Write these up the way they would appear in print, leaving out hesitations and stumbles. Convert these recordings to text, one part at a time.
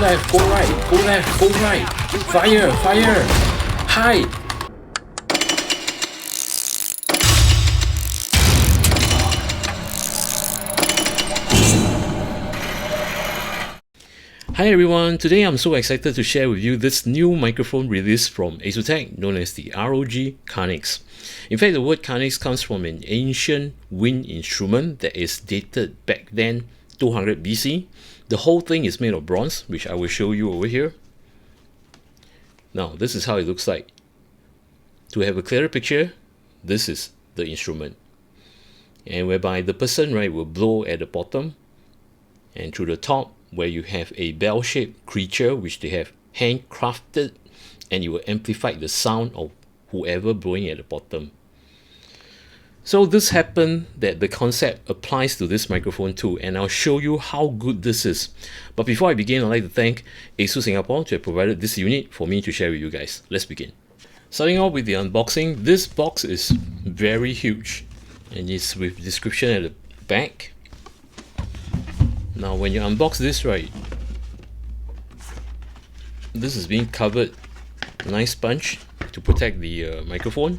left, go right, go left, go right. Fire, fire. Hide. Hi everyone, today I'm so excited to share with you this new microphone release from Asus known as the ROG Carnyx. In fact, the word Carnyx comes from an ancient wind instrument that is dated back then 200 BC. The whole thing is made of bronze, which I will show you over here. Now, this is how it looks like. To have a clearer picture, this is the instrument. And whereby the person, right, will blow at the bottom, and through the top, where you have a bell-shaped creature which they have handcrafted, and you will amplify the sound of whoever blowing at the bottom. So this happened that the concept applies to this microphone too, and I'll show you how good this is. But before I begin, I'd like to thank Asus Singapore to have provided this unit for me to share with you guys. Let's begin. Starting off with the unboxing, this box is very huge and it's with description at the back. Now when you unbox this, right, this is being covered nice sponge to protect the microphone,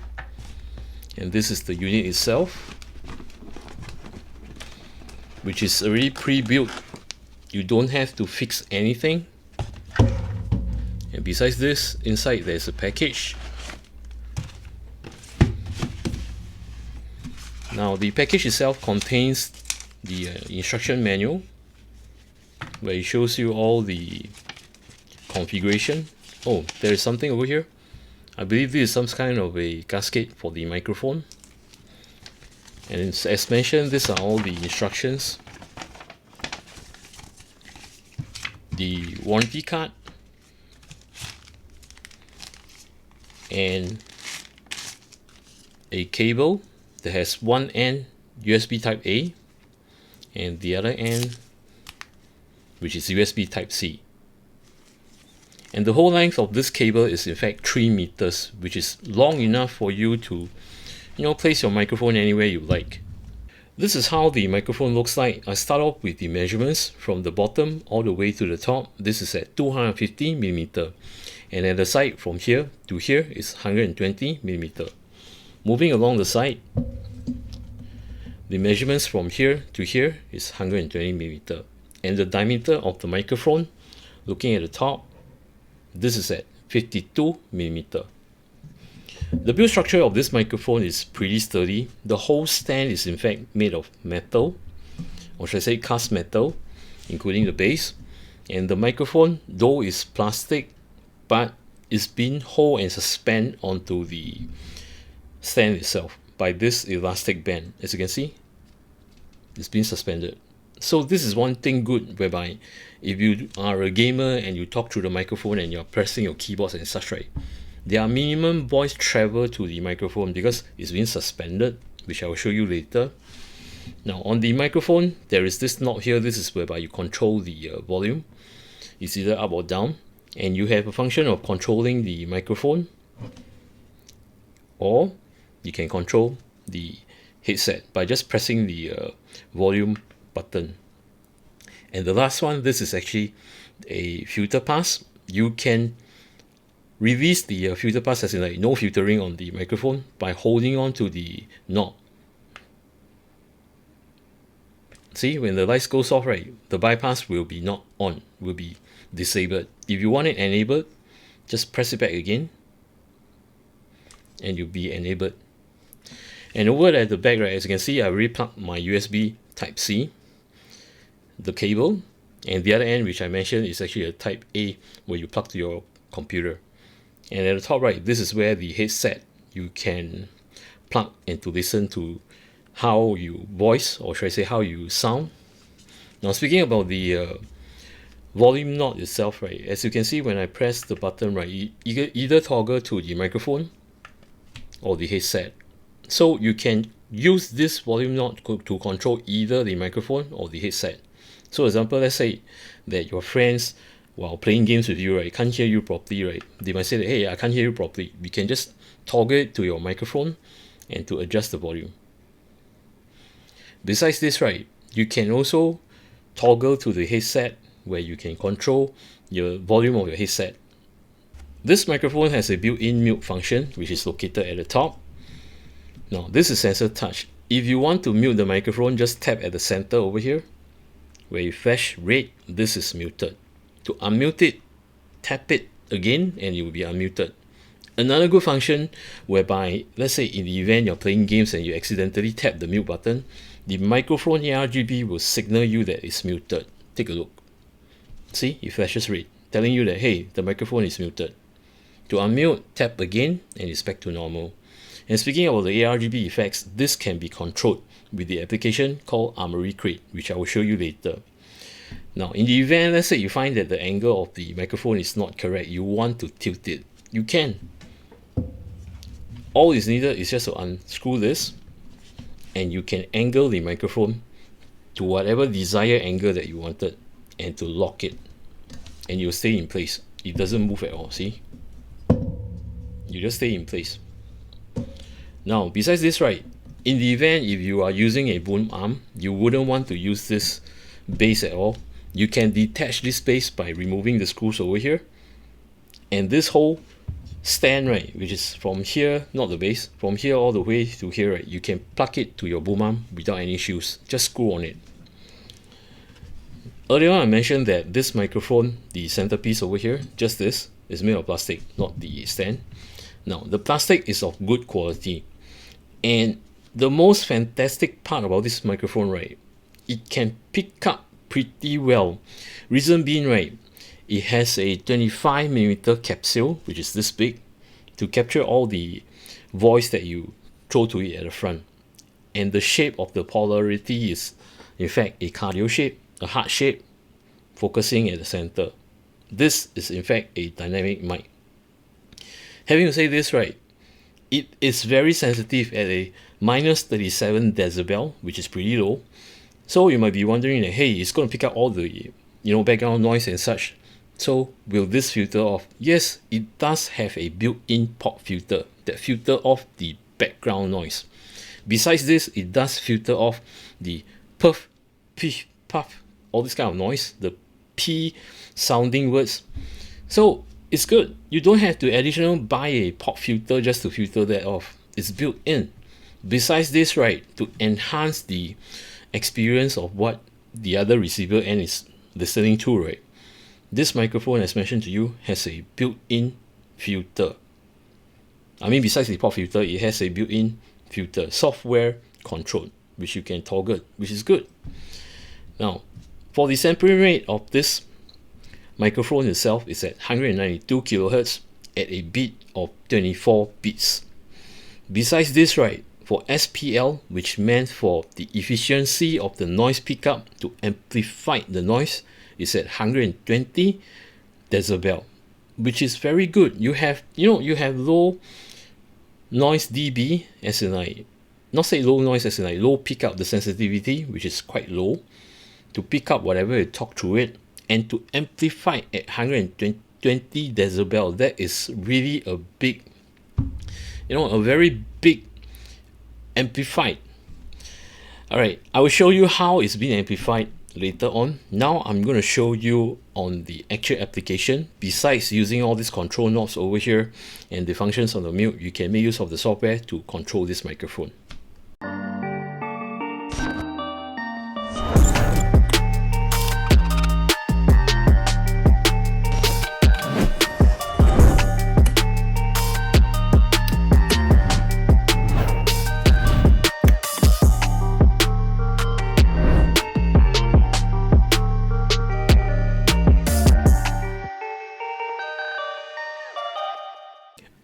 and this is the unit itself, which is already pre-built. You don't have to fix anything. And besides this, inside there's a package. Now the package itself contains the instruction manual, where it shows you all the configuration. Oh, there is something over here. I believe this is some kind of a gasket for the microphone. And as mentioned, these are all the instructions. The warranty card. And a cable that has one end USB type A and the other end which is USB type C. And the whole length of this cable is in fact 3 meters, which is long enough for you to, place your microphone anywhere you like. This is how the microphone looks like. I start off with the measurements from the bottom all the way to the top. This is at 250 millimeter, and at the side from here to here is 120 millimeter. Moving along the side, the measurements from here to here is 120 millimeter. And the diameter of the microphone, looking at the top, this is at 52 millimeter. The build structure of this microphone is pretty sturdy. The whole stand is in fact made of metal, or should I say cast metal, including the base. And the microphone, though is plastic, but is being hold and suspended onto the stand itself by this elastic band. As you can see, it's being suspended. So this is one thing good, whereby if you are a gamer and you talk through the microphone and you're pressing your keyboards and such, right, there are minimum voice travel to the microphone because it's being suspended, which I will show you later. Now on the microphone, there is this knob here. This is whereby you control the volume. It's either up or down, and you have a function of controlling the microphone, or you can control the headset by just pressing the volume button. And the last one, this is actually a filter pass. You can release the filter pass, as in like no filtering on the microphone, by holding on to the knob. See, when the lights goes off, right, the bypass will be not on, will be disabled. If you want it enabled, just press it back again and you'll be enabled. And over at the back, right, as you can see, I already plugged my USB type C, the cable, and the other end, which I mentioned, is actually a type A, where you plug to your computer. And at the top right, this is where the headset you can plug and to listen to how you voice, or should I say how you sound. Now speaking about the volume knob itself, right, as you can see when I press the button, right, either toggle to the microphone or the headset. So you can use this volume knob to control either the microphone or the headset. So example, let's say that your friends, while playing games with you, right, can't hear you properly, right? They might say that, hey, I can't hear you properly. You can just toggle it to your microphone and to adjust the volume. Besides this, right, you can also toggle to the headset where you can control your volume of your headset. This microphone has a built-in mute function, which is located at the top. Now, this is sensor touch. If you want to mute the microphone, just tap at the center over here. Where you flash red, this is muted. To unmute it, tap it again and it will be unmuted. Another good function whereby, let's say in the event you're playing games and you accidentally tap the mute button, the microphone ARGB will signal you that it's muted. Take a look. See, it flashes red, telling you that, hey, the microphone is muted. To unmute, tap again and it's back to normal. And speaking about the ARGB effects, this can be controlled with the application called Armory Crate, which I will show you later. Now, in the event, let's say you find that the angle of the microphone is not correct, you want to tilt it, you can. All is needed is just to unscrew this, and you can angle the microphone to whatever desired angle that you wanted, and to lock it, and you'll stay in place. It doesn't move at all, see? You just stay in place. Now, besides this, right, in the event if you are using a boom arm, you wouldn't want to use this base at all. You can detach this base by removing the screws over here, and this whole stand, right, which is from here, not the base, from here all the way to here, right, you can plug it to your boom arm without any issues. Just screw on it. Earlier on I mentioned that this microphone, the centerpiece over here, just this, is made of plastic, not the stand. Now, the plastic is of good quality, and the most fantastic part about this microphone, right, it can pick up pretty well. Reason being, right, it has a 25mm capsule, which is this big, to capture all the voice that you throw to it at the front. And the shape of the polarity is, in fact, a cardio shape, a heart shape, focusing at the center. This is, in fact, a dynamic mic. Having to say this, right, it is very sensitive at a minus 37 decibel, which is pretty low. So you might be wondering that, hey, it's going to pick up all the background noise and such. So will this filter off? Yes, it does have a built-in pop filter that filter off the background noise. Besides this, it does filter off the puff, piff, puff, all this kind of noise, the P sounding words. So it's good. You don't have to additionally buy a pop filter just to filter that off. It's built in. Besides this, right, to enhance the experience of what the other receiver end is listening to, right, this microphone, as mentioned to you, has a built-in filter. I mean, besides the pop filter, it has a built-in filter, software controlled, which you can toggle, which is good. Now, for the sampling rate of this microphone itself is at 192 kilohertz at a beat of 24 beats. Besides this, right, for SPL, which meant for the efficiency of the noise pickup to amplify the noise, is at 120 decibel, which is very good. You have low noise dB, as in like, not say low noise as in like low pickup, the sensitivity, which is quite low, to pick up whatever you talk through it, and to amplify at 120 decibel. That is really a big, a very big amplified. All right, I will show you how it's being amplified later on. Now I'm going to show you on the actual application. Besides using all these control knobs over here and the functions on the mute, you can make use of the software to control this microphone.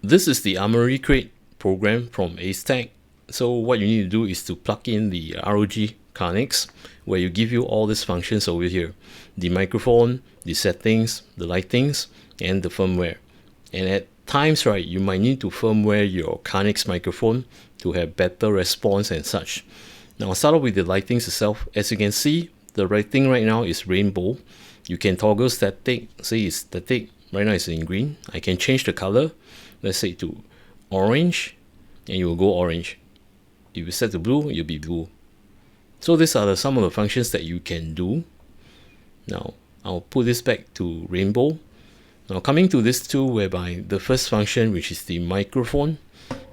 This is the Armory Crate program from Asus. So what you need to do is to plug in the ROG Carnyx, where you give you all these functions over here: the microphone, the settings, the lightings, and the firmware. And at times, right, you might need to firmware your Carnyx microphone to have better response and such. Now I'll start off with the lightings itself. As you can see, the lighting right now is rainbow. You can toggle static. Say it's static. Right now it's in green. I can change the color. Let's say to orange, and you will go orange. If you set to blue, you'll be blue. So these are some of the functions that you can do. Now, I'll put this back to rainbow. Now coming to this tool whereby the first function, which is the microphone.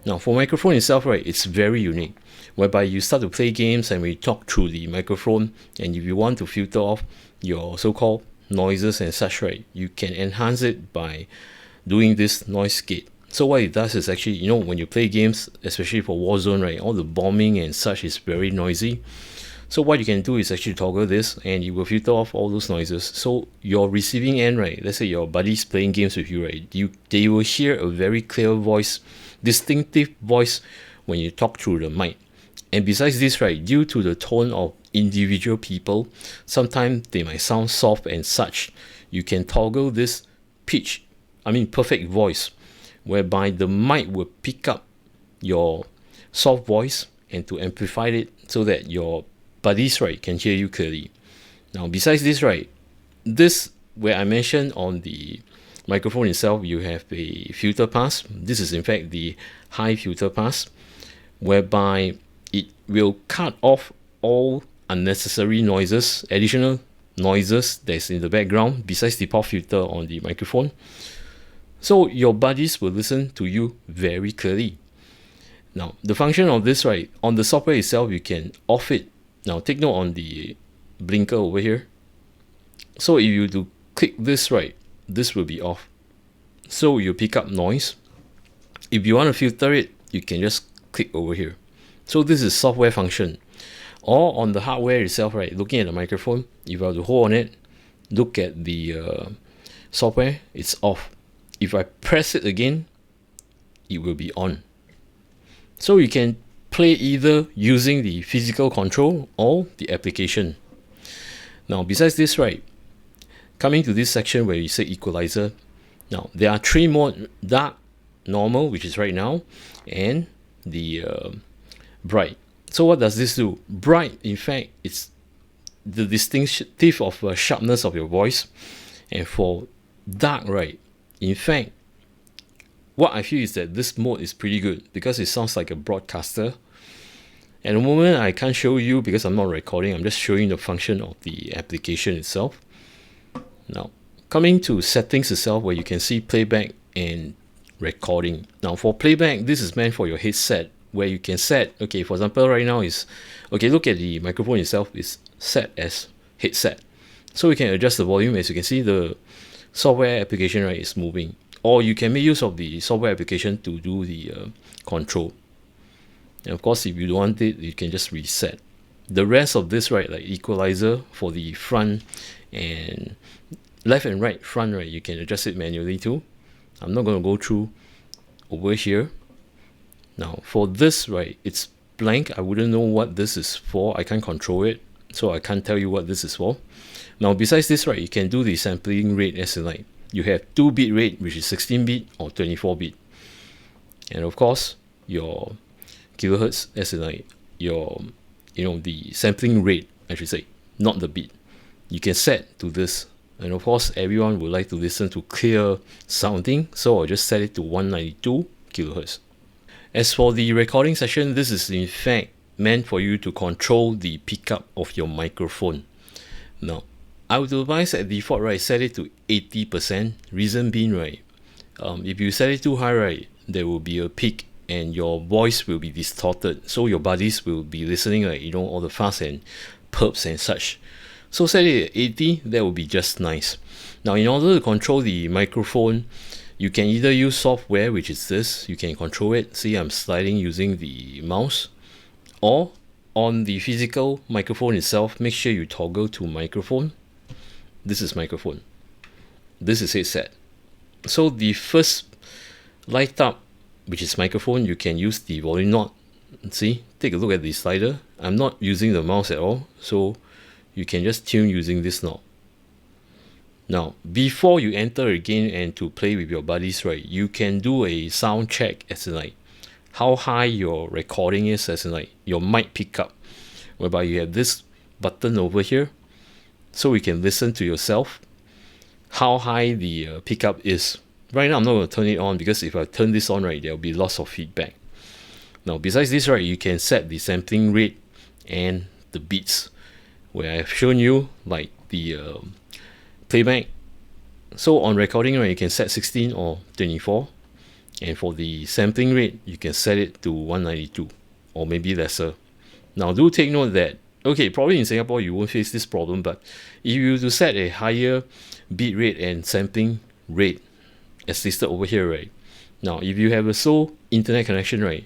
Now for microphone itself, right, it's very unique, whereby you start to play games and we talk through the microphone, and if you want to filter off your so-called noises and such, right, you can enhance it by doing this noise gate. So what it does is actually, you know, when you play games, especially for Warzone, right, all the bombing and such is very noisy. So what you can do is actually toggle this and you will filter off all those noises. So your receiving end, right, let's say your buddies playing games with you, right, they will hear a very clear voice, distinctive voice when you talk through the mic. And besides this, right, due to the tone of individual people, sometimes they might sound soft and such. You can toggle this pitch, perfect voice, whereby the mic will pick up your soft voice and to amplify it so that your buddies, right, can hear you clearly. Now besides this, right, this where I mentioned on the microphone itself, you have a filter pass. This is in fact the high filter pass, whereby it will cut off all unnecessary noises, additional noises that's in the background besides the pop filter on the microphone, so your buddies will listen to you very clearly. Now the function of this, right, on the software itself, you can off it. Now take note on the blinker over here. So if you do click this, right, this will be off, so you pick up noise. If you want to filter it, you can just click over here. So this is software function. Or on the hardware itself, right, looking at the microphone, if I were to hold on it, look at the software, it's off. If I press it again, it will be on. So you can play either using the physical control or the application. Now besides this, right, coming to this section where you say equalizer, now there are three modes: dark, normal, which is right now, and the bright. So what does this do? Bright, in fact, it's the distinctive of sharpness of your voice. And for dark, right, in fact, what I feel is that this mode is pretty good because it sounds like a broadcaster. At the moment, I can't show you because I'm not recording. I'm just showing the function of the application itself. Now, coming to settings itself, where you can see playback and recording. Now, for playback, this is meant for your headset, where you can set, okay, for example, right now is, okay, look at the microphone itself is set as headset. So we can adjust the volume. As you can see, the software application, right, is moving. Or you can make use of the software application to do the control. And of course, if you don't want it, you can just reset. The rest of this, right, like equalizer for the front and left and right front, right, you can adjust it manually too. I'm not going to go through over here. Now for this, right, it's blank. I wouldn't know what this is for. I can't control it, so I can't tell you what this is for. Now besides this, right, you can do the sampling rate as in like you have 2-bit rate, which is 16-bit or 24-bit, and of course your kilohertz as in like your, you know, the sampling rate, I should say, not the bit. You can set to this, and of course everyone would like to listen to clear sounding, so I'll just set it to 192 kilohertz. As for the recording session, this is in fact meant for you to control the pickup of your microphone. Now I would advise at default, right, set it to 80%. Reason being, right, if you set it too high, right, there will be a peak and your voice will be distorted, so your buddies will be listening like, you know, all the fuss and perps and such. So set it at 80, that will be just nice. Now in order to control the microphone, you can either use software, which is this, you can control it. See, I'm sliding using the mouse, or on the physical microphone itself, make sure you toggle to microphone. This is microphone, this is headset. So the first light up, which is microphone, you can use the volume knob. See, take a look at the slider. I'm not using the mouse at all, so you can just tune using this knob. Now before you enter again and to play with your buddies, right, you can do a sound check as in like how high your recording is, as in like your mic pickup, whereby you have this button over here, so you can listen to yourself how high the pickup is. Right now I'm not going to turn it on because if I turn this on, right, there will be lots of feedback. Now besides this, right, you can set the sampling rate and the beats, where I've shown you like the playback. So on recording, right, you can set 16 or 24, and for the sampling rate, you can set it to 192 or maybe lesser. Now do take note that, okay, probably in Singapore you won't face this problem, but if you were to set a higher bit rate and sampling rate as listed over here, right, now if you have a slow internet connection, right,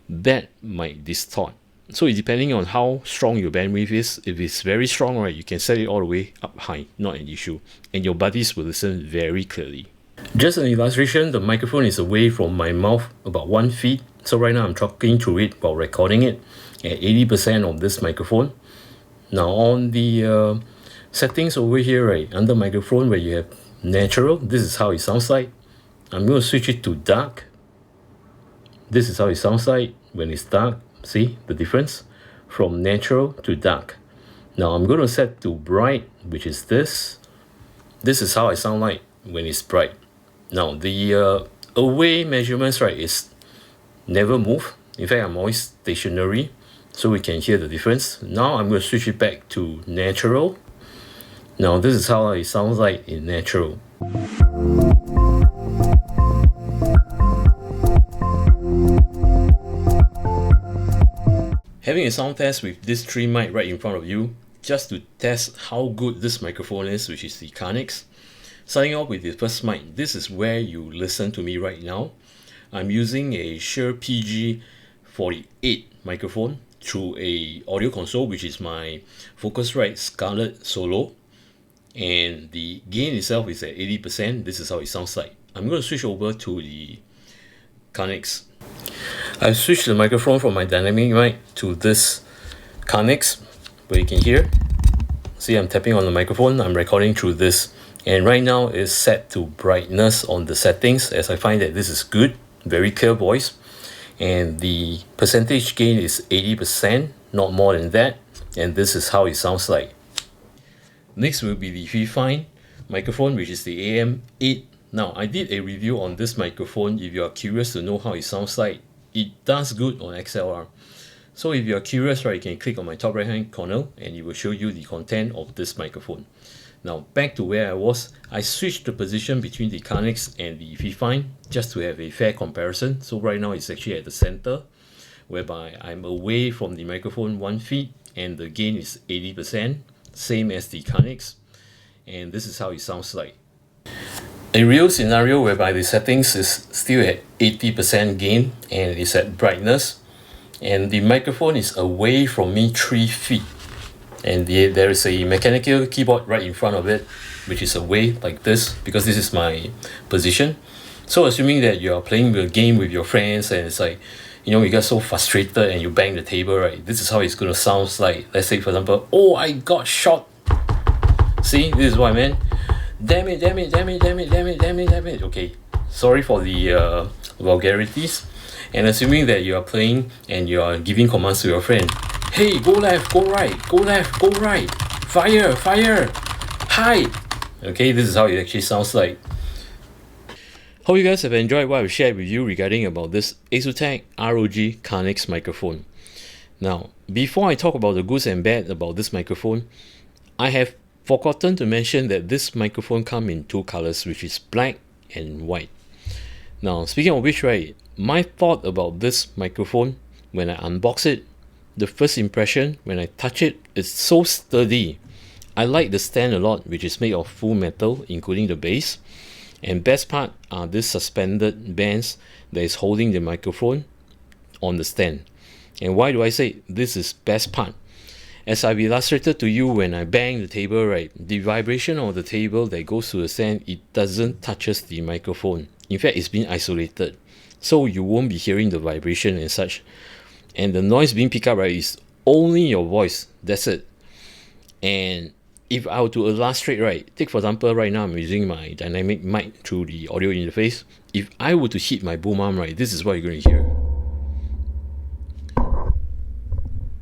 that might distort. So it's depending on how strong your bandwidth is. If it's very strong, right, you can set it all the way up high, not an issue, and your buddies will listen very clearly. Just an illustration, the microphone is away from my mouth about 1 feet, so right now I'm talking through it while recording it at 80% of this microphone. Now on the settings over here, right, under microphone where you have natural, this is how it sounds like. I'm going to switch it to dark. This is how it sounds like when it's dark. See the difference from natural to dark. Now I'm going to set to bright, which is this. This is how I sound like when it's bright. Now the away measurements, right, is never move. In fact, I'm always stationary, so we can hear the difference. Now I'm going to switch it back to natural. Now this is how it sounds like in natural. Having a sound test with this 3 mic right in front of you, just to test how good this microphone is, which is the Carnyx. Starting off with the first mic, this is where you listen to me right now. I'm using a Shure PG48 microphone through a audio console, which is my Focusrite Scarlett Solo, and the gain itself is at 80%. This is how it sounds like. I'm going to switch over to the Carnyx. I've switched the microphone from my dynamic mic to this Carnyx, where you can hear. See, I'm tapping on the microphone, I'm recording through this, and right now it's set to brightness on the settings, as I find that this is good, very clear voice, and the percentage gain is 80%, not more than that, and this is how it sounds like. Next will be the Fifine microphone, which is the AM8. Now, I did a review on this microphone. If you are curious to know how it sounds like, it does good on XLR. So if you are curious, right, you can click on my top right hand corner and it will show you the content of this microphone. Now back to where I was, I switched the position between the Carnyx and the Fifine just to have a fair comparison. So right now it's actually at the center, whereby I'm away from the microphone 1 feet and the gain is 80%, same as the Carnyx, and this is how it sounds like. A real scenario whereby the settings is still at 80% gain and it's at brightness, and the microphone is away from me 3 feet, and there is a mechanical keyboard right in front of it, which is away like this, because this is my position. So assuming that you are playing a game with your friends and it's like, you know, you get so frustrated and you bang the table, right, this is how it's going to sound like. Let's say for example, oh, I got shot. See, this is what I meant. Damn it, damn it, damn it, damn it, damn it, damn it, damn it. Okay, sorry for the vulgarities. And assuming that you are playing and you are giving commands to your friend, hey, go left, go right, go left, go right, fire, fire, hide. Okay, this is how it actually sounds like. Hope you guys have enjoyed what I've shared with you regarding about this Asus ROG Carnyx microphone. Now, before I talk about the goods and bad about this microphone, I have forgotten to mention that this microphone comes in 2 colors, which is black and white. Now, speaking of which, right, my thought about this microphone when I unbox it, the first impression when I touch it, it's so sturdy. I like the stand a lot, which is made of full metal, including the base. And best part are these suspended bands that is holding the microphone on the stand. And why do I say this is best part? As I've illustrated to you, when I bang the table, right, the vibration of the table that goes to the stand, it doesn't touches the microphone. In fact, it's been isolated, so you won't be hearing the vibration and such. And the noise being picked up, right, is only your voice. That's it. And if I were to illustrate, right, take for example, right now I'm using my dynamic mic through the audio interface. If I were to hit my boom arm, right, this is what you're going to hear.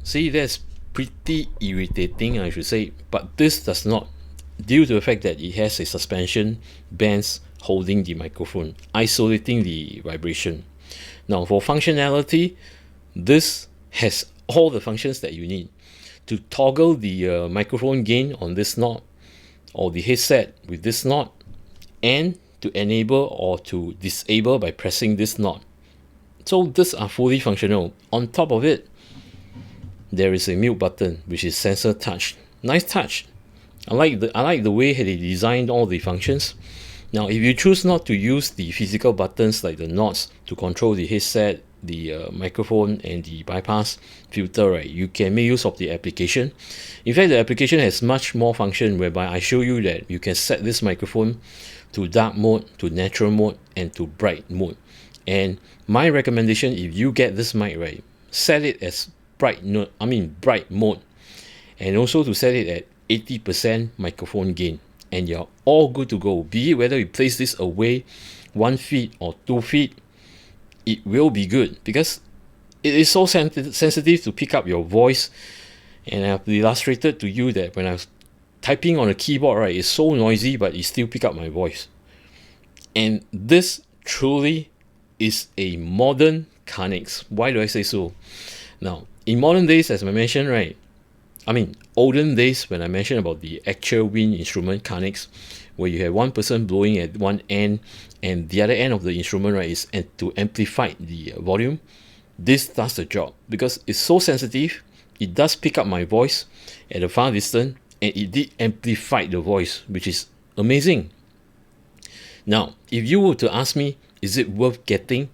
See, that's pretty irritating, I should say, but this does not, due to the fact that it has a suspension bands holding the microphone, isolating the vibration. Now for functionality, this has all the functions that you need. To toggle the microphone gain on this knob, or the headset with this knot, and to enable or to disable by pressing this knot. So these are fully functional. On top of it, there is a mute button which is sensor touch. Nice touch. I like the way they designed all the functions. Now if you choose not to use the physical buttons like the knots to control the headset, the microphone and the bypass filter, right, you can make use of the application. In fact, the application has much more function, whereby I show you that you can set this microphone to dark mode, to natural mode, and to bright mode. And my recommendation, if you get this mic, right, set it as bright mode, and also to set it at 80% microphone gain, and you're all good to go. Be it whether you place this away 1 feet or 2 feet, it will be good, because it is so sensitive to pick up your voice. And I've illustrated to you that when I was typing on a keyboard, right, it's so noisy, but it still pick up my voice. And this truly is a modern Carnyx. Why do I say so? Now, in modern days, as I mentioned, right, I mean, olden days, when I mentioned about the actual wind instrument Carnyx, where you have one person blowing at one end and the other end of the instrument, right, is to amplify the volume. This does the job because it's so sensitive. It does pick up my voice at a far distance, and it did amplify the voice, which is amazing. Now, if you were to ask me, is it worth getting?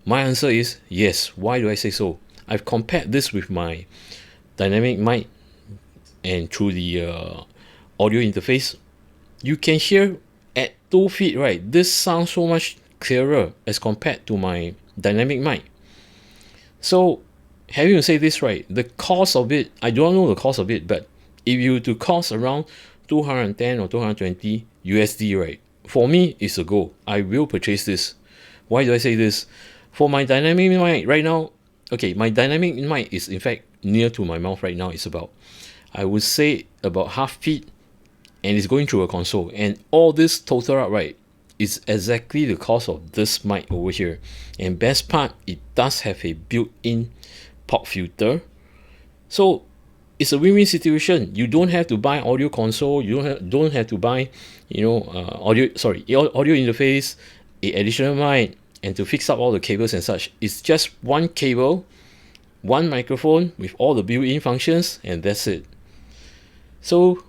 My answer is yes. Why do I say so? I've compared this with my dynamic mic, and through the audio interface, you can hear at 2 feet, right? This sounds so much clearer as compared to my dynamic mic. So, having to say this, right, the cost of it, I don't know the cost of it, but if you to cost around 210 or 220 USD, right, for me, it's a go. I will purchase this. Why do I say this? For my dynamic mic right now, okay, my dynamic mic is in fact near to my mouth right now. It's about, I would say, about half feet, and it's going through a console. And all this total up, right, is exactly the cost of this mic over here. And best part, it does have a built-in pop filter. So it's a win-win situation. You don't have to buy audio console. You don't have to buy, audio interface, a additional mic, and to fix up all the cables and such. It's just one cable, one microphone with all the built-in functions, and that's it. So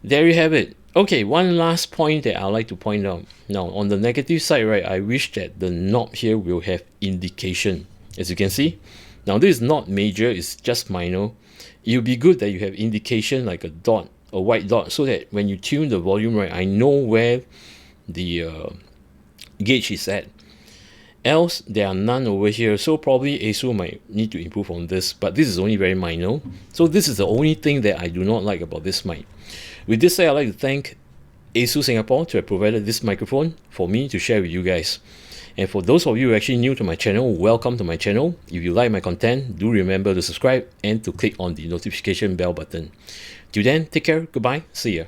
there you have it. Okay, one last point that I'd like to point out. Now, on the negative side, right, I wish that the knob here will have indication. As you can see, now this is not major, it's just minor. It would be good that you have indication like a dot, a white dot, so that when you tune the volume, right, I know where the gauge is at. Else, there are none over here, so probably Asus might need to improve on this, but this is only very minor. So this is the only thing that I do not like about this mic. With this said, I'd like to thank Asus Singapore to have provided this microphone for me to share with you guys. And for those of you who are actually new to my channel, welcome to my channel. If you like my content, do remember to subscribe and to click on the notification bell button. Till then, take care, goodbye, see ya.